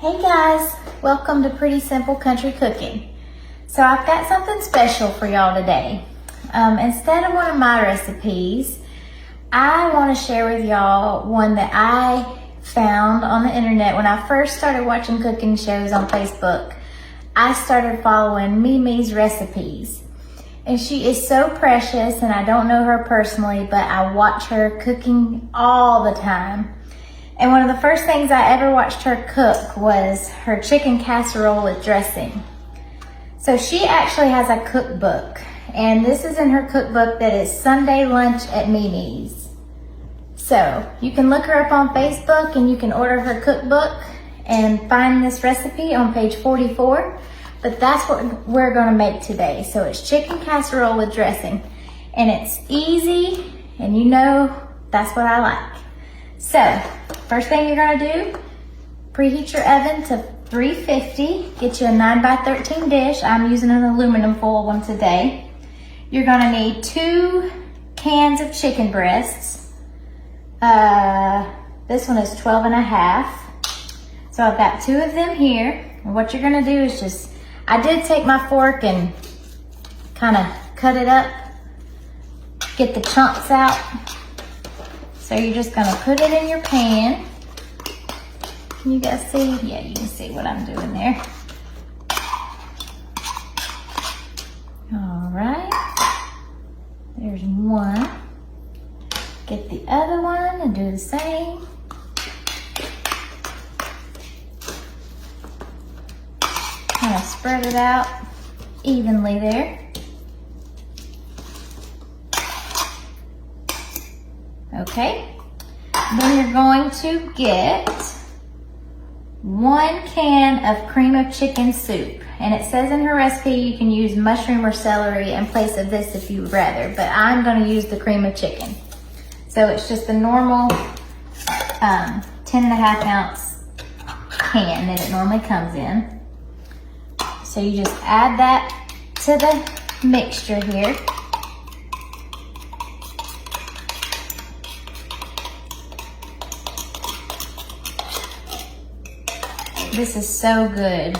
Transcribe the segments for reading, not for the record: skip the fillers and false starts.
Hey guys, welcome to Pretty Simple Country Cooking. So I've got something special for y'all today. Instead of one of my recipes, I want to share with y'all one that I found on the internet when I first started watching cooking shows on Facebook. I started following Mimi's recipes. And she is so precious, and I don't know her personally, but I watch her cooking all the time. And one of the first things I ever watched her cook was her chicken casserole with dressing. So she actually has a cookbook, and this is in her cookbook that is Sunday Lunch at Mimi's. So you can look her up on Facebook and you can order her cookbook and find this recipe on page 44. But that's what we're gonna make today. So it's chicken casserole with dressing, and it's easy, and you know that's what I like. So, first thing you're gonna do, preheat your oven to 350. Get you a 9x13 dish. I'm using an aluminum foil one today. You're gonna need 2 cans of chicken breasts. This one is 12 and a half. So I've got 2 of them here. And what you're gonna do is just, I did take my fork and kind of cut it up, get the chunks out. So you're just gonna put it in your pan. Can you guys see? Yeah, you can see what I'm doing there. All right, there's one. Get the other one and do the same. Kind of spread it out evenly there. Okay, then you're going to get 1 can of cream of chicken soup. And it says in her recipe you can use mushroom or celery in place of this if you would rather, but I'm gonna use the cream of chicken. So it's just the normal 10 and a half ounce can that it normally comes in. So you just add that to the mixture here. This is so good.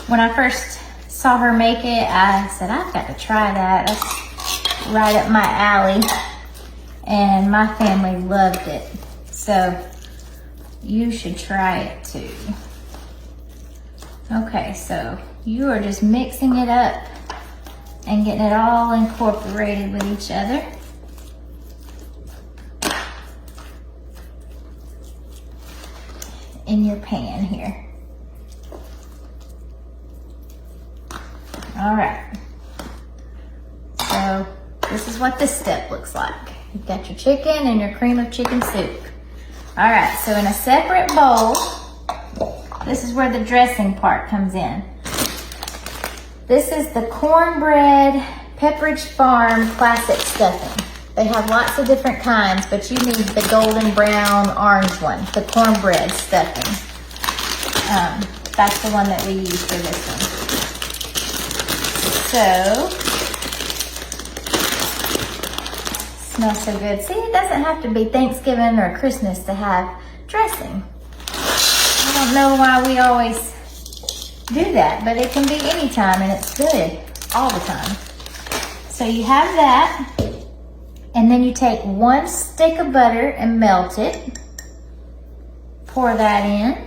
When I first saw her make it, I said, I've got to try that. That's right up my alley. And my family loved it. So you should try it too. Okay, so you are just mixing it up and getting it all incorporated with each other. In your pan here. All right. So this is what this step looks like. You've got your chicken and your cream of chicken soup. All right, so in a separate bowl, this is where the dressing part comes in. This is the cornbread Pepperidge Farm classic stuffing. They have lots of different kinds, but you need the golden brown orange one, the cornbread stuffing. That's the one that we use for this one. So, smells so good. See, it doesn't have to be Thanksgiving or Christmas to have dressing. I don't know why we always do that, but it can be any time and it's good all the time. So you have that. And then you take 1 stick of butter and melt it. Pour that in.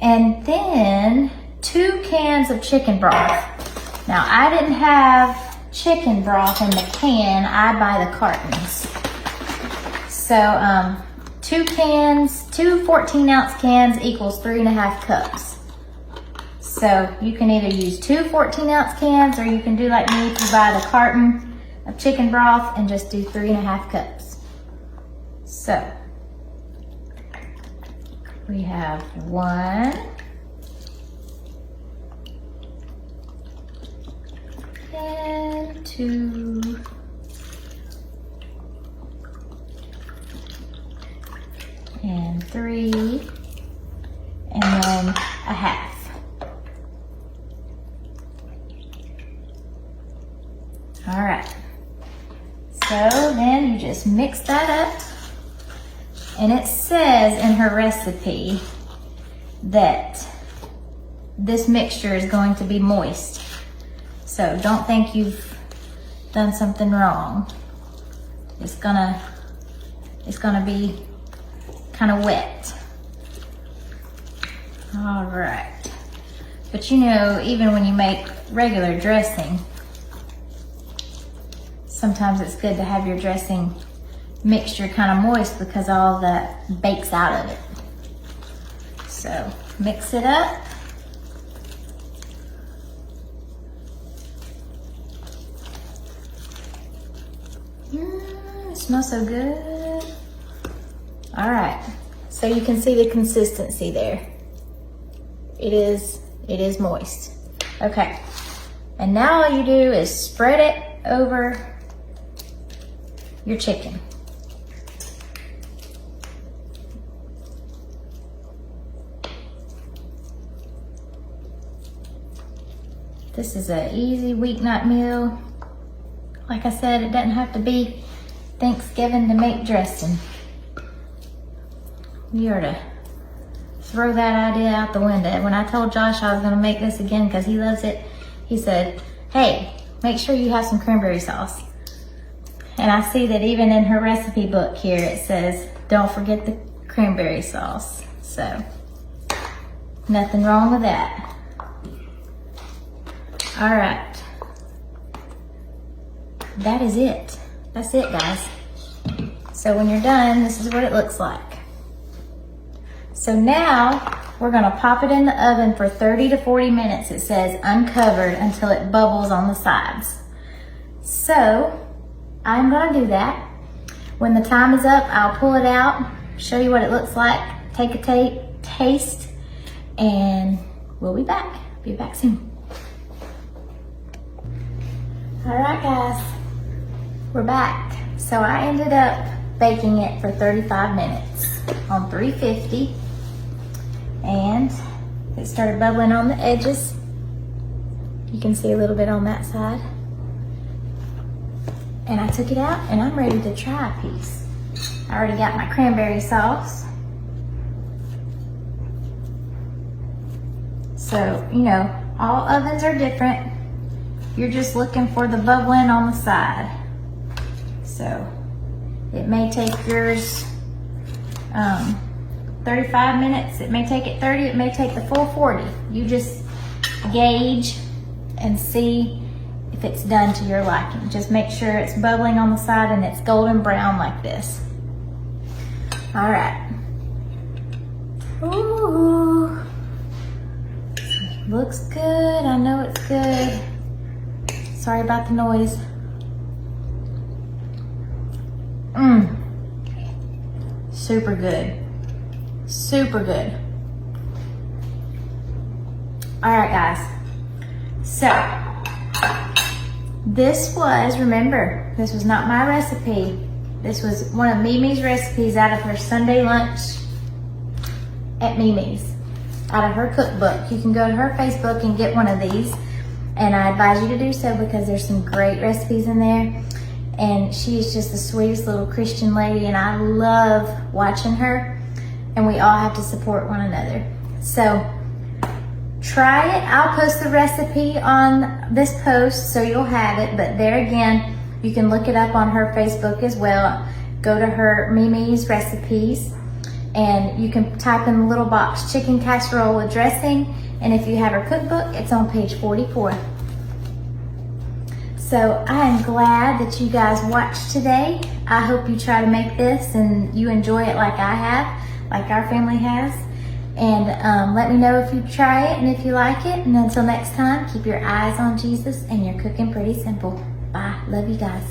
And then 2 cans of chicken broth. Now I didn't have chicken broth in the can, I buy the cartons. So 2 cans, 2 14-ounce cans equals 3.5 cups. So you can either use 2 14-ounce cans, or you can do like me if you buy the carton of chicken broth and just do 3.5 cups. So we have 1 and 2 and 3 and then a half. All right. So then you just mix that up And it says in her recipe that this mixture is going to be moist. So don't think you've done something wrong. It's gonna be kind of wet. All right. But you know, even when you make regular dressing, sometimes it's good to have your dressing mixture kind of moist because all that bakes out of it. So mix it up. It smells so good. All right, so you can see the consistency there. It is moist. Okay, and now all you do is spread it over your chicken. This is an easy weeknight meal. Like I said, it doesn't have to be Thanksgiving to make dressing. You ought to throw that idea out the window. When I told Josh I was gonna make this again because he loves it, he said, hey, make sure you have some cranberry sauce. And I see that even in her recipe book here, it says, don't forget the cranberry sauce. So, nothing wrong with that. All right. That is it. That's it, guys. So when you're done, this is what it looks like. So now we're gonna pop it in the oven for 30 to 40 minutes. It says uncovered until it bubbles on the sides. So I'm gonna do that. When the time is up, I'll pull it out, show you what it looks like, take a taste, and we'll be back. Be back soon. All right, guys, we're back. So I ended up baking it for 35 minutes on 350, and it started bubbling on the edges. You can see a little bit on that side. And I took it out and I'm ready to try a piece. I already got my cranberry sauce. So, you know, all ovens are different. You're just looking for the bubbling on the side. So it may take yours 35 minutes. It may take it 30. It may take the full 40. You just gauge and see if it's done to your liking. Just make sure it's bubbling on the side and it's golden brown like this. All right. Ooh. Looks good. I know it's good. Sorry about the noise. Super good. Super good. All right, guys. So, this was, remember, this was not my recipe. This was one of Mimi's recipes out of her Sunday lunch at Mimi's, out of her cookbook. You can go to her Facebook and get one of these. And I advise you to do so because there's some great recipes in there. And she is just the sweetest little Christian lady, and I love watching her. And we all have to support one another. So try it. I'll post the recipe on this post so you'll have it. But there again, you can look it up on her Facebook as well. Go to her Mimi's recipes, and you can type in the little box chicken casserole with dressing. And if you have her cookbook, it's on page 44. So I am glad that you guys watched today. I hope you try to make this and you enjoy it like I have, like our family has. And let me know if you try it and if you like it. And until next time, keep your eyes on Jesus and you're cooking pretty simple. Bye. Love you guys.